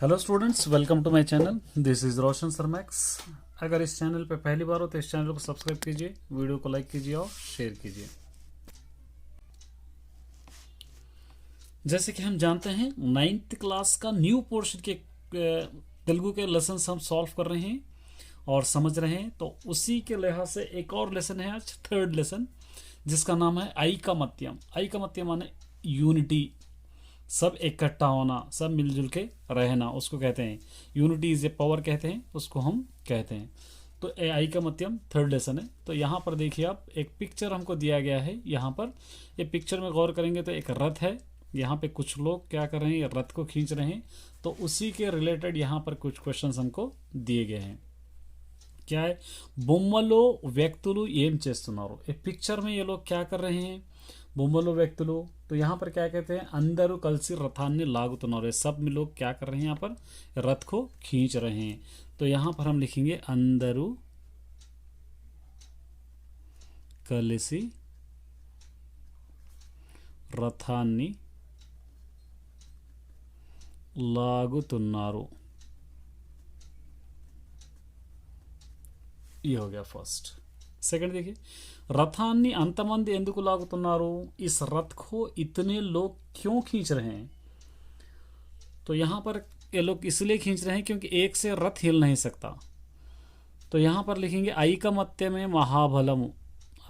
Hello students, welcome to my channel. This is Roshan सरमैक्स। अगर इस चैनल पे पहली बार हो तो इस चैनल को सब्सक्राइब कीजिए, वीडियो को लाइक कीजिए और शेयर कीजिए। जैसे कि हम जानते हैं, 9th क्लास का न्यू पोर्शन के तेलुगु के लेसन हम सॉल्व कर रहे हैं और समझ रहे हैं। तो उसी के लिहाज से एक और लेसन है आज, थर्ड लेसन, जिसका नाम है ऐकमत्यम। ऐकमत्यम माने यूनिटी, सब इकट्ठा होना, सब मिलजुल के रहना, उसको कहते हैं यूनिटी इज ए पावर, कहते हैं उसको हम कहते हैं। तो ऐकमत्यम थर्ड लेसन है। तो यहाँ पर देखिए आप, एक पिक्चर हमको दिया गया है। यहाँ पर ये पिक्चर में गौर करेंगे तो एक रथ है। यहाँ पे कुछ लोग क्या कर रहे हैं, रथ को खींच रहे हैं। तो उसी के रिलेटेड यहाँ पर कुछ क्वेश्चंस हमको दिए गए हैं। क्या है, బొమ్మలో వ్యక్తులు ఏం చేస్తున్నారు। ये पिक्चर में ये लोग क्या कर रहे हैं, బొమ్మలో వ్యక్తులు। तो यहाँ पर क्या कहते हैं, అందరూ కలిసి రథాన్ని లాగుతున్నారు। सब में लोग क्या कर रहे हैं, यहाँ पर रथ को खींच रहे हैं। तो यहाँ पर हम लिखेंगे అందరూ కలిసి రథాన్ని లాగుతున్నారు। ये हो गया फर्स्ट। सेकंड देखिए, रथाన్ని अंतमंदी ఎందుకు లాగుతున్నారు। इस रथ को इतने लोग क्यों खींच रहे हैं। तो यहाँ पर ये लोग इसलिए खींच रहे हैं क्योंकि एक से रथ हिल नहीं सकता। तो यहाँ पर लिखेंगे ऐकमत्य में महाबलम।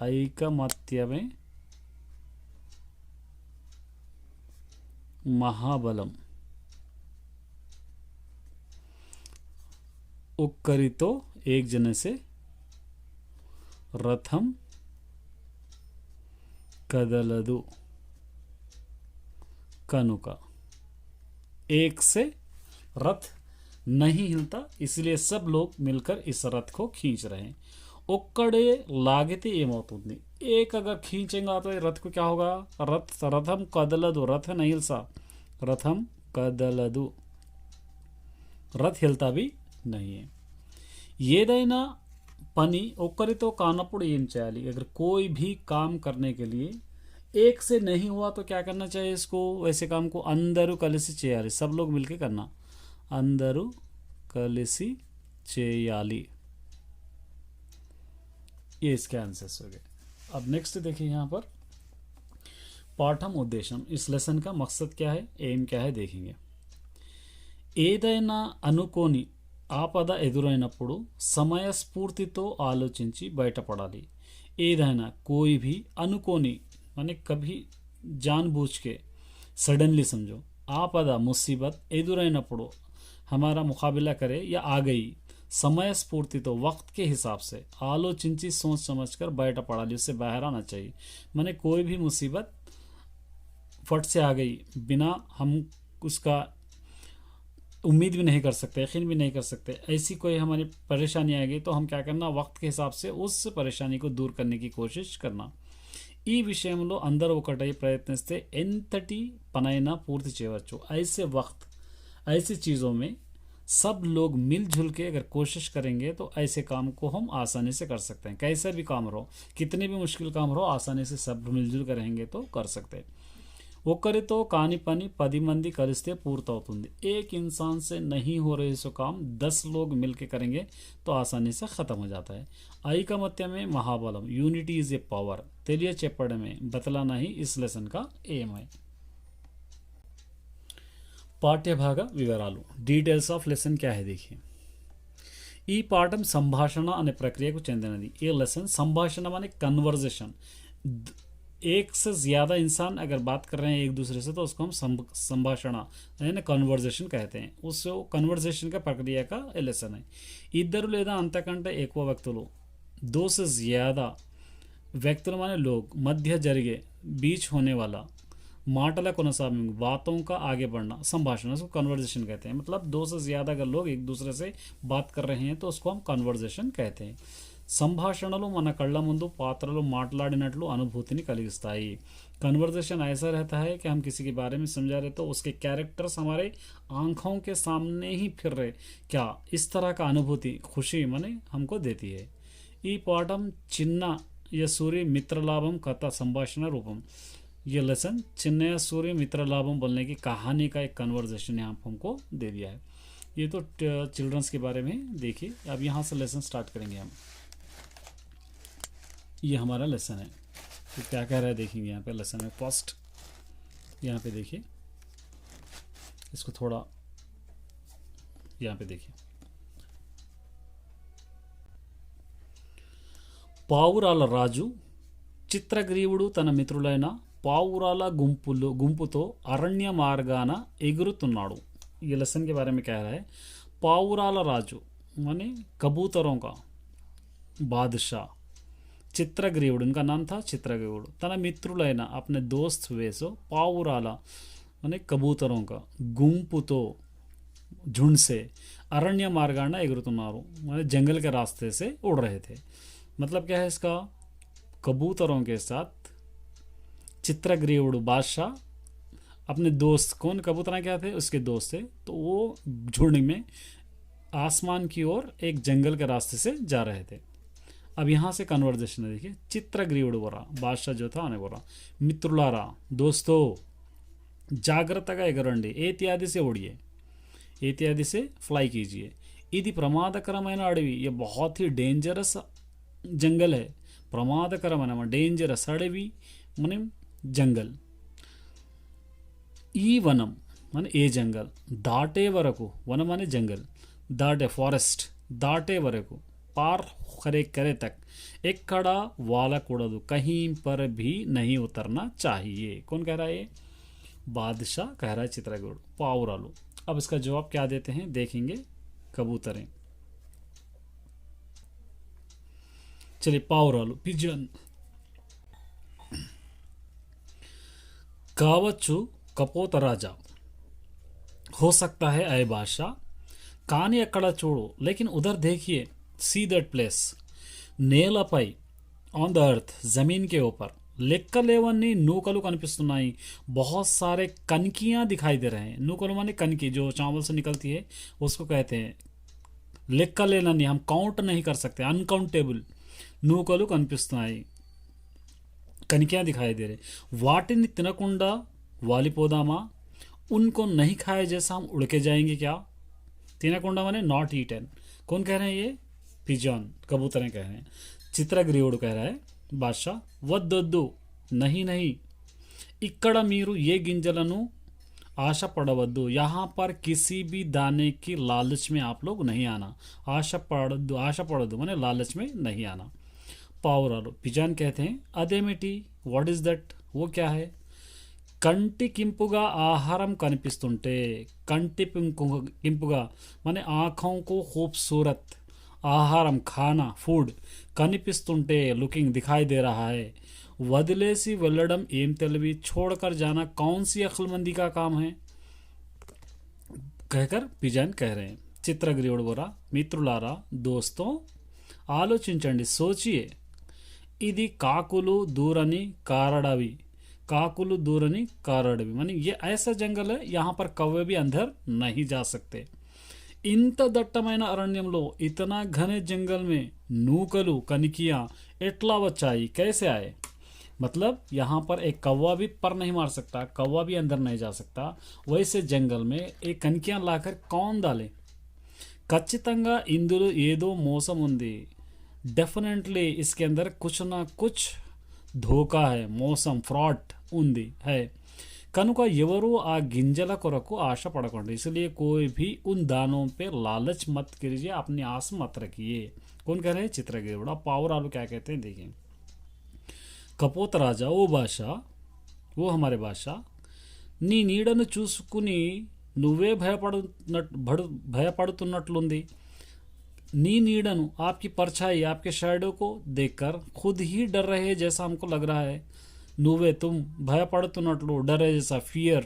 ऐकमत्य में महाबलम ఒక్కరితో एक जने से रथम कदलदु कनुका। एक से रथ नहीं हिलता, इसलिए सब लोग मिलकर इस रथ को खींच रहे हैं। ఒక్కడే లాగితే ఏమవుతుంది, एक अगर खींचेगा तो ये रथ को क्या होगा, रथम कदलदु, रथ नहीं हिलसा, रथम कदलदु, रथ हिलता भी नहीं है। ఏదైనా పని ఒక్కరితో కానప్పుడు ఏం చేయాలి। अगर कोई भी काम करने के लिए एक से नहीं हुआ तो क्या करना चाहिए इसको, वैसे काम को అందరూ కలిసి చేయాలి, सब लोग मिलके करना, అందరూ కలిసి చేయాలి। ये इसके आंसर्स हो गए। अब नेक्स्ट देखिए, यहाँ पर पाठम उद्देश्यम, इस लेसन का मकसद क्या है, एम क्या है देखेंगे। ఏదైనా అనుకోని ఆపద ఎదురైనప్పుడు సమయస్ఫూర్తితో ఆలోచించి బయటపడాలి। ఏదైనా कोई भी, అనుకోని माने कभी जानबूझ के, सडनली समझो, आपदा मुसीबत ఎదురైనప్పుడు हमारा मुकाबला करे या आ गई, समयस्फूर्ति तो वक्त के हिसाब से, आलोचिंची सोच समझ कर बैठ पड़ा ली, उससे बाहर आना चाहिए। माने कोई भी मुसीबत फट से आ गई, बिना हम उसका उम्मीद भी नहीं कर सकते, यकीन भी नहीं कर सकते, ऐसी कोई हमारी परेशानी आ गई तो हम क्या करना, वक्त के हिसाब से उस परेशानी को दूर करने की कोशिश करना। ఈ విషయంలో అందరూ ఒకటై ప్రయత్నిస్తే ఎంతటి పనైనా పూర్తి చేయవచ్చు। ऐसे वक्त, ऐसी चीज़ों में सब लोग मिलजुल के अगर कोशिश करेंगे तो ऐसे काम को हम आसानी से कर सकते हैं। कैसा भी काम रहो, कितने भी मुश्किल काम रहो, आसानी से सब मिलजुल करेंगे तो कर सकते हैं। ఒక్కరితో కాని పని 10 మంది కలిస్తే పూర్తవుతుంది। एक इंसान से नहीं हो रहे सो काम 10 लोग मिलके करेंगे तो आसानी से ख़त्म हो जाता है। ऐकमत्य में महाबलम, यूनिटी इज ए पावर, తెలియ చెప్పడమే, बतलाना ही इस लेसन का एम है। పాఠ్యభాగ వివరాలు, డీటెయిల్స్ ఆఫ్ లెసన్ क्या है देखिए। ఈ పాఠం సంభాషణ అనే ప్రక్రియకు చెందినది। ये लेसन संभाषण माने कन्वर्जेशन, एक से ज़्यादा इंसान अगर बात कर रहे हैं एक दूसरे से तो उसको हम संभाषण यानी कन्वर्जेशन कहते हैं। उस कन्वर्जेशन का प्रक्रिया का लेसन है। ఇద్దరు లేదా అంతకంటే ఎక్కువ వ్యక్తులు, दो से ज़्यादा व्यक्తులు माने लोग, मध्य జరిగే, बीच होने वाला, माटला కొనసాగింపు, बातों का आगे बढ़ना, संभाषण, उसको कन्वर्जेशन कहते हैं। मतलब 2 से ज़्यादा अगर लोग एक दूसरे से बात कर रहे हैं तो उसको हम कन्वर्जेशन कहते हैं। సంభాషణలు మన కళ్ళ ముందు పాత్రలు మాట్లాడినట్లు అనుభూతిని కలిగిస్తాయి। कन्वर्जेशन ऐसा रहता है कि हम किसी के बारे में समझा रहे तो उसके कैरेक्टर्स हमारे आंखों के सामने ही फिर रहे, क्या इस तरह का अनुभूति, खुशी माने हमको देती है। ఈ పాఠం చిన్న యసూరి మిత్రలాభం కథ సంభాషణ రూపం। ये लेसन चिन्नया सूर्य मित्र लाभम बोलने की कहानी का एक कन्वर्जेशन यहाँ हमको दे दिया है। ये तो चिल्ड्रंस के बारे में देखिए। अब यहाँ से लेसन स्टार्ट करेंगे हम। ये हमारा लेसन है, तो क्या कह रहा है देखेंगे यहाँ पे लेसन में। फर्स्ट यहाँ पे देखिए, इसको थोड़ा यहाँ पे देखिए। పావురాల రాజు చిత్రగ్రీవుడు తన మిత్రులైన పావురాల గుంపుతో అరణ్య మార్గాన ఎగురుతున్నాడు। ये लेसन के बारे में कह रहा है। पाउराल राजू माने कबूतरों का बादशाह, चित्रग्रीवुడు, उनका नाम था चित्रग्रीवुడు, तन मित्रुलैना अपने दोस्त हुए सो पाउराल माने कबूतरों का, गुंपुतो झुंड से, अरण्य मार्गाना एगुरुतुन्नारू माने जंगल के रास्ते से उड़ रहे थे। मतलब क्या है इसका, कबूतरों के साथ चित्रग्रीवुడు बादशाह अपने दोस्त, कौन कबूतर क्या थे उसके दोस्त थे, तो वो झुंड में आसमान की ओर एक जंगल के रास्ते से जा रहे थे। अब यहाँ से कन्वर्जेशन है देखिए। चित्रग्रीवुడు बोला, बादशाह जो था उन्हें बोला, मित्रुलारा दोस्तों జాగ్రత్తగా ఎగరండి, ఏత్యాది से उड़िए, ఏత్యాది से फ्लाई कीजिए। ఇది ప్రమాదకరమైన అడవి, ये बहुत ही डेंजरस जंगल है। ప్రమాదకరమైన डेंजरस అడవి మన जंगल। ఈ వనం మన ఏ జంగల్ దాటే వరకు, వనం అనే జంగల్, దాటే ఫారెస్ట్ దాటే వరకు, पार करे तक ఎక్కడ వాలకూడదు, कहीं पर भी नहीं उतरना चाहिए। कौन कह रहा है, बादशाह कह रहा है चित्रग्रीवुడు। पाउरालू, अब इसका जवाब क्या देते हैं देखेंगे, कबूतरें। चलिए पाउरालू पिजन। కావచ్చు కపోత రాజా, हो सकता है अय बादशाह, కానీ ఎక్కడ చూడు, लेकिन उधर देखिए, सी दैट प्लेस, నేలపై, ऑन द अर्थ जमीन के ऊपर, లెక్కలేవన్నీ నూకలు కనిపిస్తున్నాయి, बहुत सारे कनकियां दिखाई दे रहे हैं। नूकలు माने कनकी, जो चावल से निकलती है उसको कहते हैं। లెక్కలేనని, हम काउंट नहीं कर सकते, अनकाउंटेबल నూకలు కనిపిస్తున్నాయి, कनकियां दिखाई दे रहे। वाटिनी तिनकुंडा वालिपोदामा, उनको नहीं खाए जैसा हम उड़ के जाएंगे क्या। तिनकुंडा माने नॉट ईटन। कौन कह रहे हैं, ये पिजन, कबूतरें कह रहे हैं। चित्रग्रीवुడు कह रहा है बादशाह, వద్దొద్దు, नहीं नहीं, ఇక్కడ మీరు ఏ గింజలను आशा पड़वद्दू, यहाँ पर किसी भी दाने की लालच में आप लोग नहीं आना। आशा पड़दू माने लालच में नहीं आना। पाउरालू पिजान कहते हैं, अदेमिटी, व्हाट इज दैट, वो क्या है। కంటికింపుగా ఆహారం కనిపిస్తుంటే, కంటికింపుగా माने आँखों को खूबसूरत आहारम खाना फूड कनिपिस्तुंटे, लुकिंग दिखाई दे रहा है। वदिलेसी वेल्लडम एम तेलवी, छोड़कर जाना कौन सी अक्लमंदी का काम है, कहकर पिजान कह रहे हैं। चित्रग्रीवुడు बोला, మిత్రులారా दोस्तों ఆలోచించండి, सोचिए, ఇది కాకులు దూరని కారడవి, काकुलु दूरनी कारड़वी, मानी ये ऐसा जंगल है, यहाँ पर कौवे भी अंदर नहीं जा सकते। इंत दट्टమైన अरण्यंलो, इतना घने जंगल में नूकलु कनकियां एट्ला बचाई, कैसे आए। मतलब यहाँ पर एक कौवा भी पर नहीं मार सकता, कौवा भी अंदर नहीं जा सकता, वैसे जंगल में एक कनकियां लाकर कौन डाले। ఖచ్చితంగా ఇందులో ఏదో మోసం ఉంది, डेफिनेटली इसके अंदर कुछ ना कुछ धोखा है, మోసం ఫ్రాడ్ ఉంది है। కనుక ఎవరు ఆ గింజల కొరకు ఆశ పడకండి, इसलिए कोई भी उन दानों पे लालच मत कीजिए, अपनी आस मत रखिए। कौन कह रहे हैं, चित्रग्रीवुడు। पाउरालू क्या कहते हैं देखिए। కపోత రాజా, ఓ బాషా, वो हमारे बादशाह, నీ నీడను చూసుకుని నువ్వే భయపడుతున్నట్లుంది। नी नीडनु, आपकी परछाई, आपके शैडो को देखकर खुद ही डर रहे जैसा हमको लग रहा है। నువ్వే, तुम భయపడుతున్నట్లు, डरे जैसा, फियर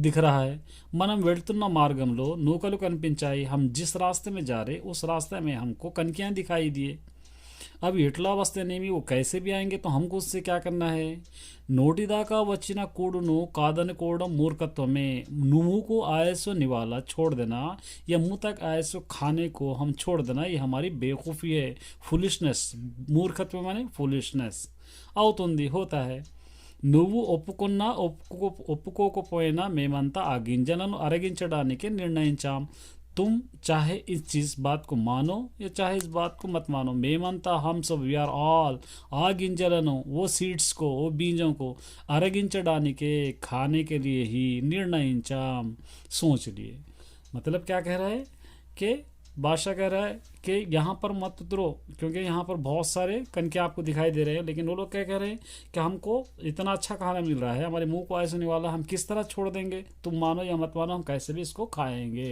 दिख रहा है। మనం వెళ్తున్న మార్గంలో నూకలు కనిపించాయి, हम जिस रास्ते में जा रहे उस रास्ते में हमको कनकियां दिखाई दिए। अब ఎట్లా వస్తేనేమి, वो कैसे भी आएंगे तो हमको उससे क्या करना है। నోటిదాకా వచ్చిన కూడును కాదనుకోవడం మూర్ఖత్వమే, मुंह को आए सो निवाला छोड़ देना, या मुंह तक आए सो खाने को हम छोड़ देना, ये हमारी बेवकूफ़ी है, फुलिशनेस। मूर्खत्व माने फुलिशनेस అవుతుంది, होता है। నువ్వు ఒప్పుకున్నా ఒప్పుకోకపోయినా మేమంతా ఆ గింజలను అరగించడానికి నిర్ణయించాం। तुम चाहे इस चीज बात को मानो या चाहे इस बात को मत मानो, మేమంతా हम सब वी आर ऑल ఆ గింజలను वो सीड्स को वो बीजों को అరగించడానికే खाने के लिए ही निर्णయించాం सोच लिए। मतलब क्या कह रहा है कि बादशाह कह रहा है कि यहाँ पर मत उतरो, क्योंकि यहाँ पर बहुत सारे कनके आपको दिखाई दे रहे हैं, लेकिन वो लोग क्या कह रहे हैं कि हमको इतना अच्छा खाना मिल रहा है, हमारे मुंह को ऐसे नहीं वाला, हम किस तरह छोड़ देंगे, तुम मानो या मत मानो हम कैसे भी इसको खाएंगे।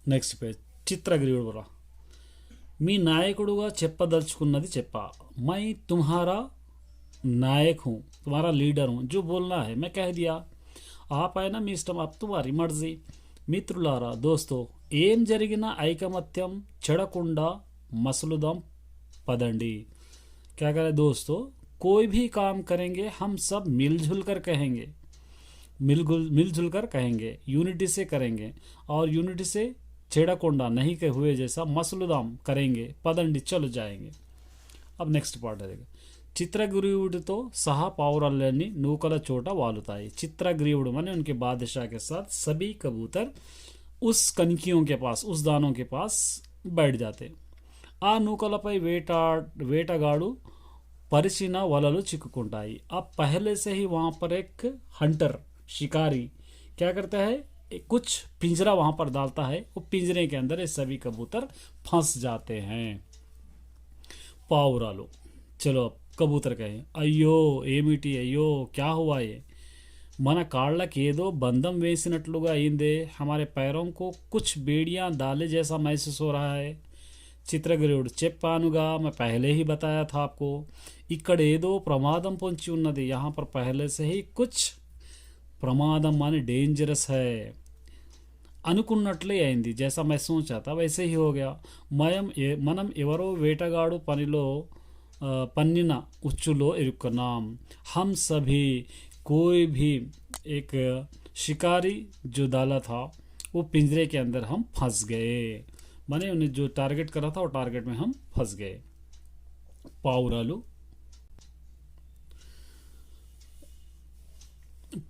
నెక్స్ట్ పేజ్ చిత్రగ్రీవుడు బోలా మీ నాయకుడుగా చెప్పదలుచుకున్నది చెప్పా। मैं तुम्हारा नायक हूँ, तुम्हारा लीडर हूँ, जो बोलना है मैं कह दिया। आप है ना మీ ఇష్టం, अब तुम्हारी मर्जी। మిత్రులారా दोस्तों ఏం జరిగినా ఐకమత్యం చెడకుండా మసలుదాం पदंडी। क्या करें दोस्तों, कोई भी काम करेंगे हम सब मिलजुल कर कहेंगे, मिलजुल कर कहेंगे, यूनिटी से करेंगे, और यूनिटी से छेड़ाकोंडा नहीं के हुए जैसा मसलुदाम करेंगे पदंडी चलो जाएंगे। अब नेक्स्ट पार्ट है, చిత్రగ్రీవుడితో సహా పావురాలన్నీ నూకల చోట వాలుతాయి। చిత్రగ్రీవుడు माने उनके बादशाह के साथ सभी कबूतर उस कनकियों के पास, उस दानों के पास बैठ जाते। ఆ నూకలపై వేటగాడు పరిచిన వలలు చిక్కుకుంటాయి। अब पहले से ही वहाँ पर एक हंटर शिकारी क्या करता है, कुछ पिंजरा वहाँ पर डालता है, वो पिंजरे के अंदर ये सभी कबूतर फंस जाते हैं। पाउरालो चलो अब कबूतर कहे అయ్యో ఏమిటి, అయ్యో क्या हुआ ये, మన కాళ్ళకేదో బంధం వేసినట్లుగా అయిందే, हमारे पैरों को कुछ बेड़ियां डाले जैसा महसूस हो रहा है। చిత్రగ్రీవుడు చెప్పానుగా, मैं पहले ही बताया था आपको, ఇక్కడ ఏదో ప్రమాదం పొంచి ఉన్నది, यहाँ पर पहले से ही कुछ ప్రమాదం माने डेंजरस है। అనుకున్నట్లే అయింది, जैसा मैं सोचा था वैसे ही हो गया। మనం ఎవరో వేటగాడు పన్నిన ఉచ్చులో ఇరుక్కున్నాం। हम सभी कोई भी एक शिकारी जो डाला था वो पिंजरे के अंदर हम फंस गए, माने उन्हें जो टारगेट करा था वो टारगेट में हम फंस गए।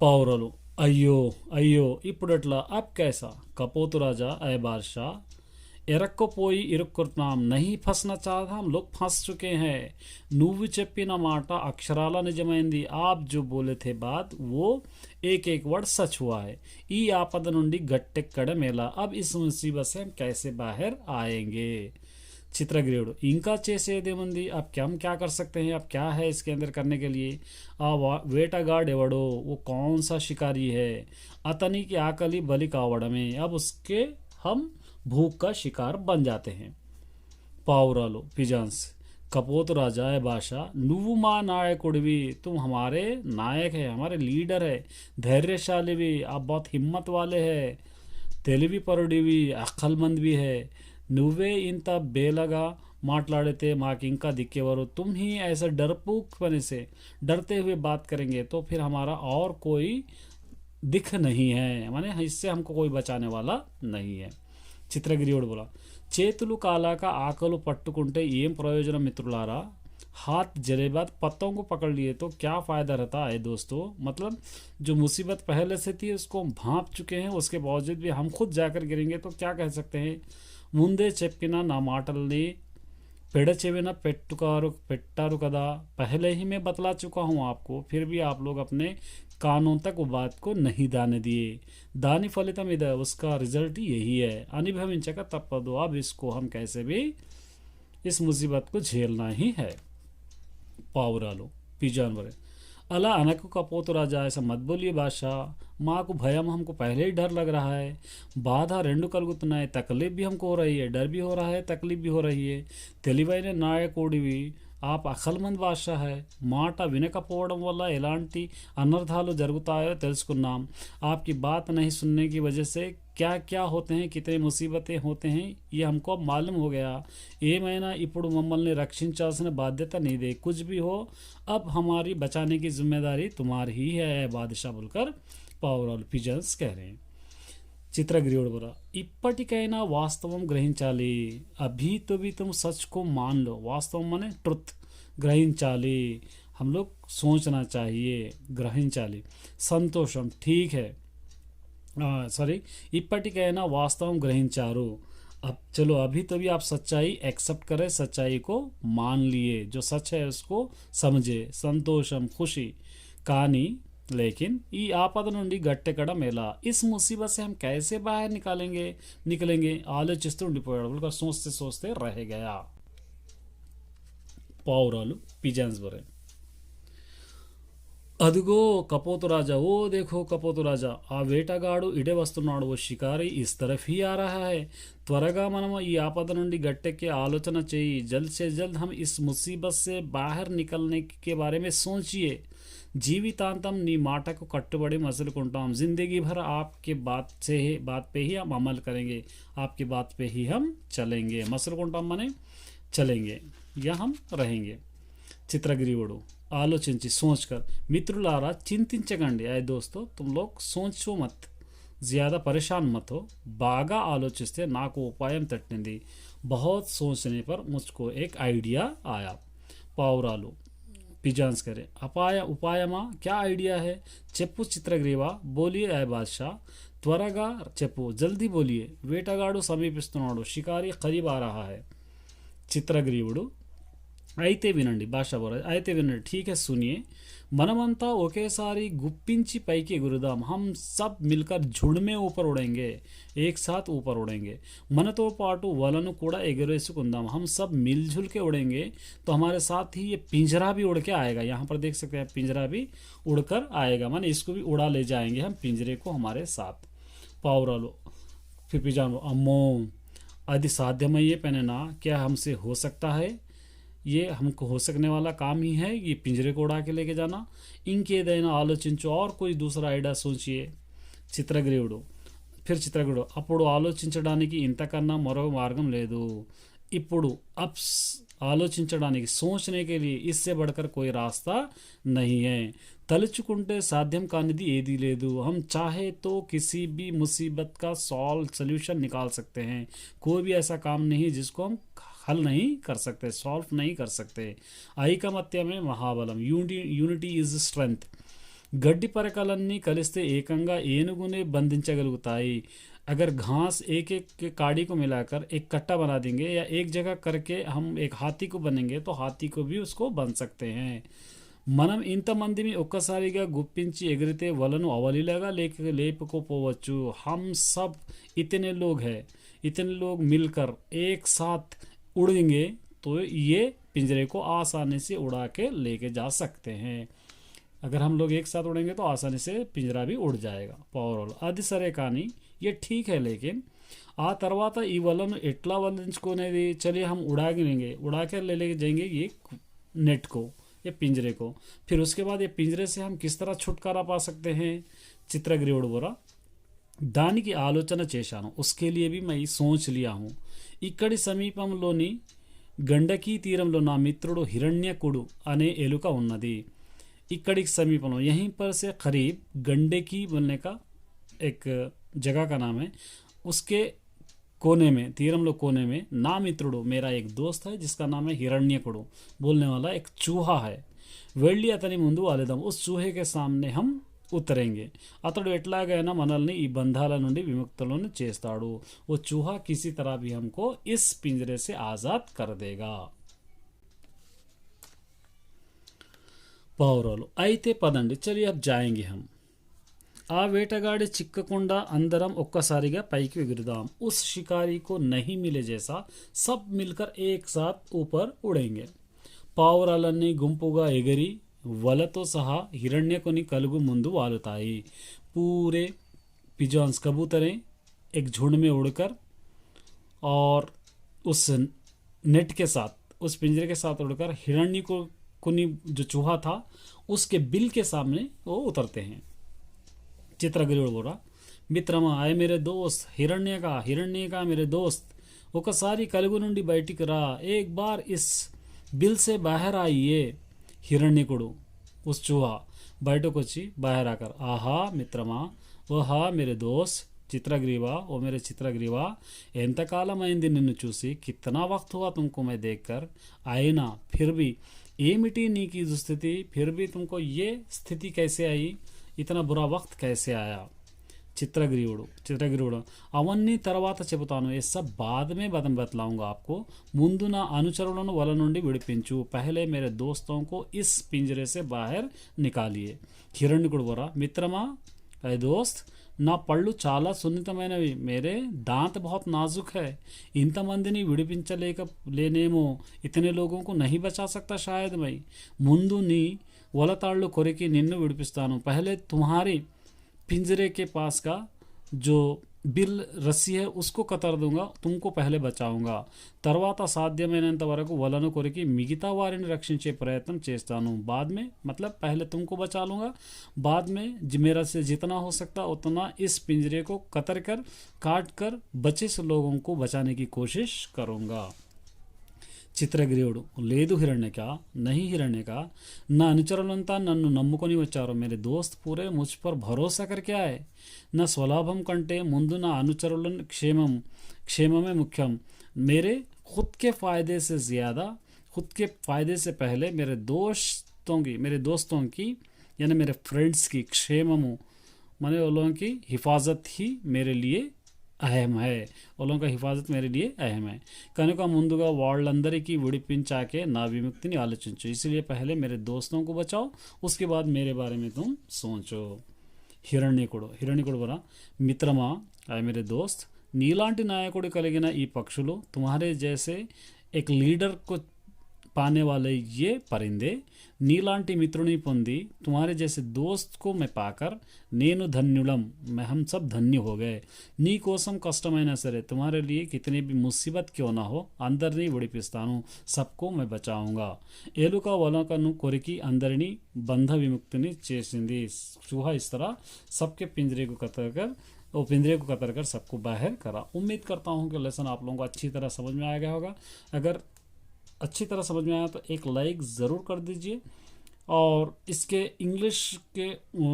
పావురాలు అయ్యో అయ్యో ఇప్పుడట్లా అబ్ कैसा, कपोत राजा अय बादशाह ఎరక్కపోయి ఇరుక్కున్నాం, नहीं फंसना चाहता हम लोग फंस चुके हैं। నువ్వు చెప్పిన మాట అక్షరాల నిజమైంది, आप जो बोले थे बात वो एक एक वर्ड सच हुआ है। ఈ ఆపద నుండి గట్టెక్కడం ఎలా, अब इस मुसीबत से हम कैसे बाहर आएंगे। చిత్రగ్రీవుడు ఇంకా చేసేదేముంది, अब क्या हम क्या कर सकते हैं, अब क्या है इसके अंदर करने के लिए। వేటగాడు ఎవడో, वो कौन सा शिकारी है, అతనికి ఆకలి బలి కావడమే, अब उसके हम भूख का शिकार बन जाते हैं। पाउरालो पिजांस कपोत राजा है बादशाह, నువ్వు మా నాయకుడివి, तुम हमारे नायक है, हमारे लीडर है, धैर्यशाली भी, आप बहुत हिम्मत वाले हैं, తెలివి పరుడివి, అక్కల్మంద్ भी है, నువ్వే ఇంత బేలగా మాట్లాడితే మాకు ఇంకా దిక్కేవారు, तुम ही ऐसा डरपोक पने से डरते हुए बात करेंगे तो फिर हमारा और कोई दिख नहीं है, माने इससे हमको कोई बचाने वाला नहीं है। చిత్రగ్రీవుడు बोला చేతులు కాలాక ఆకలు పట్టుకుంటే ఏం ప్రయోజనం మిత్రులారా, हाथ जले बाद पत्तों को पकड़ लिए तो क्या फ़ायदा रहता है दोस्तों। मतलब जो मुसीबत पहले से थी उसको हम भांप चुके हैं, उसके बावजूद भी हम खुद जाकर गिरेंगे तो क्या कह सकते हैं। ముందే చెప్పిన నా మాటల్ని పెడచెవిన పెట్టారు కదా, पहले ही मैं बतला चुका हूँ आपको, फिर भी आप लोग अपने कानों तक वो बात को नहीं दाने दिए। दानी फलितम इधर, उसका रिजल्ट यही है। अनुभविंचका तप्पदो, अब इसको हम कैसे भी इस मुसीबत को झेलना ही है। పావురాలు పిజాన్వరే अला अनक कपोत राजा ऐसा मत बोलिए बादशाह, माँ को भयम हमको पहले ही डर लग रहा है, बाधा रेंडु कलगुतना है, तकलीफ भी हमको हो रही है, डर भी हो रहा है, तकलीफ भी हो रही है। తెలివైన నాయకుడివి, आप అకల్మంద్ బాద్షా है, మాట వినకపోవడం వల్ల ఎలాంటి అనర్థాలు జరుగుతాయో తెలుసుకున్నాం। आपकी बात नहीं सुनने की वजह से क्या क्या होते हैं, कितनी मुसीबतें होते हैं ये हमको अब मालूम हो गया। ఏమైనా ఇప్పుడు మమ్మల్ని రక్షించాల్సిన బాధ్యత నీదే, कुछ भी हो अब हमारी बचाने की जिम्मेदारी तुम्हारी ही है बादशाह बोलकर పావురాలు పిజన్స్ कह रहे हैं। చిత్రగ్రీవుడు बोला ఇప్పటికైనా వాస్తవం గ్రహించాలి, अभी तो भी तुम सच को मान लो। वास्तव माने ट्रुथ, గ్రహించాలి हम लोग सोचना चाहिए, గ్రహించాలి। संतोषम ठीक है, సారీ ఇప్పటికైనా వాస్తవం గ్రహించారు. अब चलो अभी तो भी आप सच्चाई एक्सेप्ट करें, सच्चाई को मान लिए, जो सच है उसको समझे, సంతోషం खुशी కానీ लेकिन ఈ ఆపద నుండి గట్టెక్కడం ఎలా, इस मुसीबत से हम कैसे बाहर निकलेंगे ఆలోచిస్తూ ఉండిపోయాడు. बोलकर सोचते सोचते रह गया. పావురాలు పిజన్స్ బరే. అదిగో కపోతు రాజా, ఓ देखो కపోతు రాజా, ఆ వేటగాడు ఇడే వస్తున్నాడు, ఓ షికారి ఇస్ तरफ ही आ रहा है. త్వరగా మనం ఈ ఆపద నుండి గట్టెక్కే ఆలోచన చేయి. जल्द से जल्द हम इस मुसीबत से बाहर निकलने के बारे में सोचिए. జీవితాంతం నీ మాటకు కట్టుబడి మసులుకుంటాం. जिंदगी भर आपके बात पे ही हम अमल करेंगे, आपकी बात पे ही हम चलेंगे. మసులుకుంటాం మనే चलेंगे या हम रहेंगे. చిత్రగ్రీవుడు ఆలోచించి సోచ్కర్, మిత్రులారా చింతించకండి. అయ్యే దోస్తో తుమ్ లోగ్ సోచో మత్, ज़्यादा परेशान मत हो. బాగా ఆలోచిస్తే నాకు ఉపాయం తట్టింది. बहुत सोचने पर मुझको एक आइडिया आया. పావురాలు पिजांस करे, ఉపాయమా, క్యా ఐడియా है. చెప్పు చిత్రగ్రీవా, బోలియే ఏ బాద్షా, త్వరగా చెప్పు, జల్దీ బోలియే. వేటగాడు సమీపిస్తున్నాడు, షికారి ఖరీబ్ ఆ రహా హై. చిత్రగ్రీవుడు అయితే వినండి, భాషా బోరా, అయితే వినండి, ఠీక్ హై సునియే. మనమంతా ఒకేసారి గుప్పించి పైకి ఎగురుదాం. హమ్ సబ్ మిల్కర్ झुंड में ऊपर उड़ेंगे, एक साथ ऊपर उड़ेंगे. మనతో పాటు వలను కూడా ఎగరేసుకుందాం. हम सब मिलजुल के उड़ेंगे तो हमारे साथ ही ये पिंजरा भी उड़ के आएगा. यहाँ पर देख सकते हैं पिंजरा भी उड़कर आएगा, माने इसको भी उड़ा ले जाएंगे हम पिंजरे को हमारे साथ. పావురాలు फिर पिजान, अम्मो అది సాధ్యమయ్యే పనేనా, क्या हमसे हो सकता है, ये हमको हो सकने वाला काम ही है ये पिंजरे को उड़ा के लेके जाना. ఇంకేదైనా ఆలోచించు, और कोई दूसरा ఐడియా సోచియే. చిత్రగ్రీవుడు ఫిర్ చిత్రగ్రీవుడు, అప్పుడు ఆలోచించడానికి ఇంతకన్నా మరో మార్గం లేదు. ఇప్పుడు అప్స్ ఆలోచించడానికి, సోచనే కే లియే ఇస్సే బడ్కర్ కోయి రాస్తా నహీ హై. తలుచుకుంటే సాధ్యం కానిది ఏదీ లేదు. हम चाहे तो किसी भी मुसीबत का सॉल्यूशन निकाल सकते हैं. कोई भी ऐसा काम नहीं जिसको हम हल नहीं कर सकते, सॉल्व नहीं कर सकते. ఐకమత్యమే మహాబలం, యూనిటీ ఈజ్ స్ట్రెంగ్త్. గడ్డి పరకలన్నీ కలిస్తే ఏకంగా ఏనుగునే బంధించగలుగుతాయి. अगर घास एक एक के काड़ी को मिलाकर एक कट्टा बना देंगे या एक जगह करके हम एक हाथी को बनेंगे तो हाथी को भी उसको बन सकते हैं. మనం ఇంతమందిని ఒక్కసారిగా గుప్పించి ఎగిరితే వలను అవలీలగా లేపుకోపోవచ్చు. हम सब इतने लोग हैं, इतने लोग मिलकर एक साथ उड़ेंगे तो ये पिंजरे को आसानी से उड़ा के लेके जा सकते हैं. अगर हम लोग एक साथ उड़ेंगे तो आसानी से पिंजरा भी उड़ जाएगा. పావురాలు అది సరే కానీ ये ठीक है, लेकिन आ తర్వాత ఈ వలను ఎట్లా వదిలించుకునేది. चलिए हम उड़ा के ले जाएंगे ये नेट को, ये पिंजरे को. फिर उसके बाद ये पिंजरे से हम किस तरह छुटकारा पा सकते हैं. చిత్రగ్రీవుడు బోరా, దానికి ఆలోచన చేశాను. उसके लिए भी मैं सोच लिया हूँ. ఇక్కడి సమీపంలోని గండకీ తీరంలో నా మిత్రుడు హిరణ్యకుడు అనే ఎలుక ఉన్నది. इकड़ी समीप यहीं पर से करीब गंडकी बोलने का एक जगह का नाम है. उसके कोने में, तीरमलो कोने में ना मित्रुडु, मेरा एक दोस्त है जिसका नाम है हिरण्यकुडु, बोलने वाला एक चूहा है. వెళ్ళి అతని ముందు వాలేదాం. उस चूहे के सामने हम उतरेंगे. అతడు ఎట్లాగైనా మనల్ని ఈ బంధాల నుండి విముక్తులను చేస్తాడు. वो चूहा किसी तरह भी हमको इस पिंजरे से आज़ाद कर देगा. పావురాలు అయితే పదండి, చలి అబ్ జాయేంగే హమ్. ఆ వేటగాడి చిక్కకుండా అందరం ఒక్కసారిగా పైకి ఎగురుదాం. ఉస్ షికారీ కో నహీ మిలే జైసా సబ్ మిల్కర్ ఏక్ సాత్ ఊపర్ ఉడేంగే. పావురాలన్నీ గుంపుగా ఎగిరి వలతో సహా హిరణ్యకుని కలుగు ముందు వాలుతాయి. పూరే पिजॉन्स कबूतरें एक झुंड में उड़कर और उस नेट के साथ, उस पिंजरे के साथ उड़कर हिरण्य को कुनी जो चूहा था उसके बिल के सामने वो उतरते हैं. चित्रग्रीवुడు बोला, మిత్రమా, आए मेरे दोस्त, हिरण्य का मेरे दोस्त, ఒకసారి కలుగు నుండి బయటికి రా, एक बार इस बिल से बाहर आइए. हिरण्यकुడు, उस चूहा బయటకు వచ్చి बाहर आकर, ఆహా మిత్రమా, ఓహా मेरे दोस्त चित्रग्रीवा, ओ मेरे चित्रग्रीवा, ఎంతకాలమైంది నిన్ను చూసి, कितना वक्त हुआ तुमको मैं देखकर, आईना फिर भी ఏమిటి నీకు ఈ దుస్థితి, फिर भी तुमको ये स्थिति कैसे आई, इतना बुरा वक्त कैसे आया. చిత్రగ్రీవుడు అవన్నీ తర్వాత చెబుతాను, ये सब बाद में बतलाऊंगा आपको। ముందు నా అనుచరులను వల నుండి విడిపించు, पहले मेरे दोस्तों को इस पिंजरे से बाहर निकालिए। హిరణ్యకుడు బోరా, మిత్రమా, ఏ దోస్త్, నా పళ్ళు చాలా సున్నితమైనవి, మేరే दांत बहुत नाजुक है, ఇంతమందిని విడిపించలేనేమో, ఇతనే लोगों को नहीं बचा सकता शायद मैं। ముందు నీ వలతాళ్ళు కొరికి నిన్ను విడిపిస్తాను, पहले तुम्हारी पिंजरे के पास का जो बिल रस्सी है उसको कतर दूंगा, तुमको पहले बचाऊंगा। తర్వాత సాధ్యమైనంత వరకు వలను కొరికి మిగతా వారిని రక్షించే ప్రయత్నం చేస్తాను। बाद में मतलब पहले तुमको बचा लूँगा, बाद में मेरा से जितना हो सकता उतना इस पिंजरे को कतर कर काट कर बचे से लोगों को बचाने की कोशिश करूँगा। చిత్రగ్రీవుడు, లేదు హిరణ్యక, నహి హిరణ్యక, నా అనుచరులంతా నన్ను నమ్ముకొని వచ్చారు, మేరే దోస్త్ పూరే ముझ पर భరోసా करके आए। నా స్వలాభం కంటే ముందు నా అనుచరుల క్షేమమే ముఖ్యం, मेरे खुद के फ़ायदे से ज़्यादा, खुद के फ़ायदे से पहले मेरे दोस्तों की यानी मेरे फ्रेंड्स की క్షేమము माने वो लोगों की हिफाजत ही मेरे लिए అహం హై, వాళ్ళ హిఫాజత్ మేరే లియే అహం హై, కనుక ముందుగా వాళ్ళందరికీ విడిపించాకే నా విముక్తిని ఆలోచించు, ఇసిలియే పహలే మేరే దోస్తో కు బచాओ, उसके बाद मेरे बारे में तुम सोचो। హిరణ్యకుడు బరా, మిత్రమా, అయ్ మేరే దోస్త్, నీలాంటి నాయకుడు కలిగిన ఈ పక్షులు, तुम्हारे जैसे एक लीडर को पाने वाले ये परिंदे, नीलांटी मित्रुनि పొంది तुम्हारे जैसे दोस्त को मैं पाकर నేను ధన్యులం, मैं हम सब धन्य हो गए। నీ కోసం కష్టమైనా సరే, तुम्हारे लिए कितनी भी मुसीबत क्यों ना हो, అందరినీ విడిపిస్తాను, सबको मैं बचाऊंगा। एलुక వలకను కొరికి అందరినీ బంధ విముక్తిని చేసింది। चूहा इस तरह सबके पिंजरे को कतर कर सबको बाहर करा। उम्मीद करता हूँ कि लेसन आप लोगों को अच्छी तरह समझ में आ गया होगा। अगर अच्छी तरह समझ में आया तो एक लाइक ज़रूर कर दीजिए। और इसके इंग्लिश के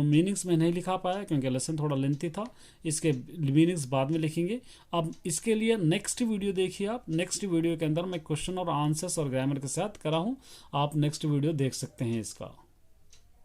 मीनिंग्स में नहीं लिखा पाया क्योंकि लेसन थोड़ा लेंथी था, इसके मीनिंग्स बाद में लिखेंगे। अब इसके लिए नेक्स्ट वीडियो देखिए आप, नेक्स्ट वीडियो के अंदर मैं क्वेश्चन और आंसर्स और ग्रामर के साथ करा हूँ, आप नेक्स्ट वीडियो देख सकते हैं इसका।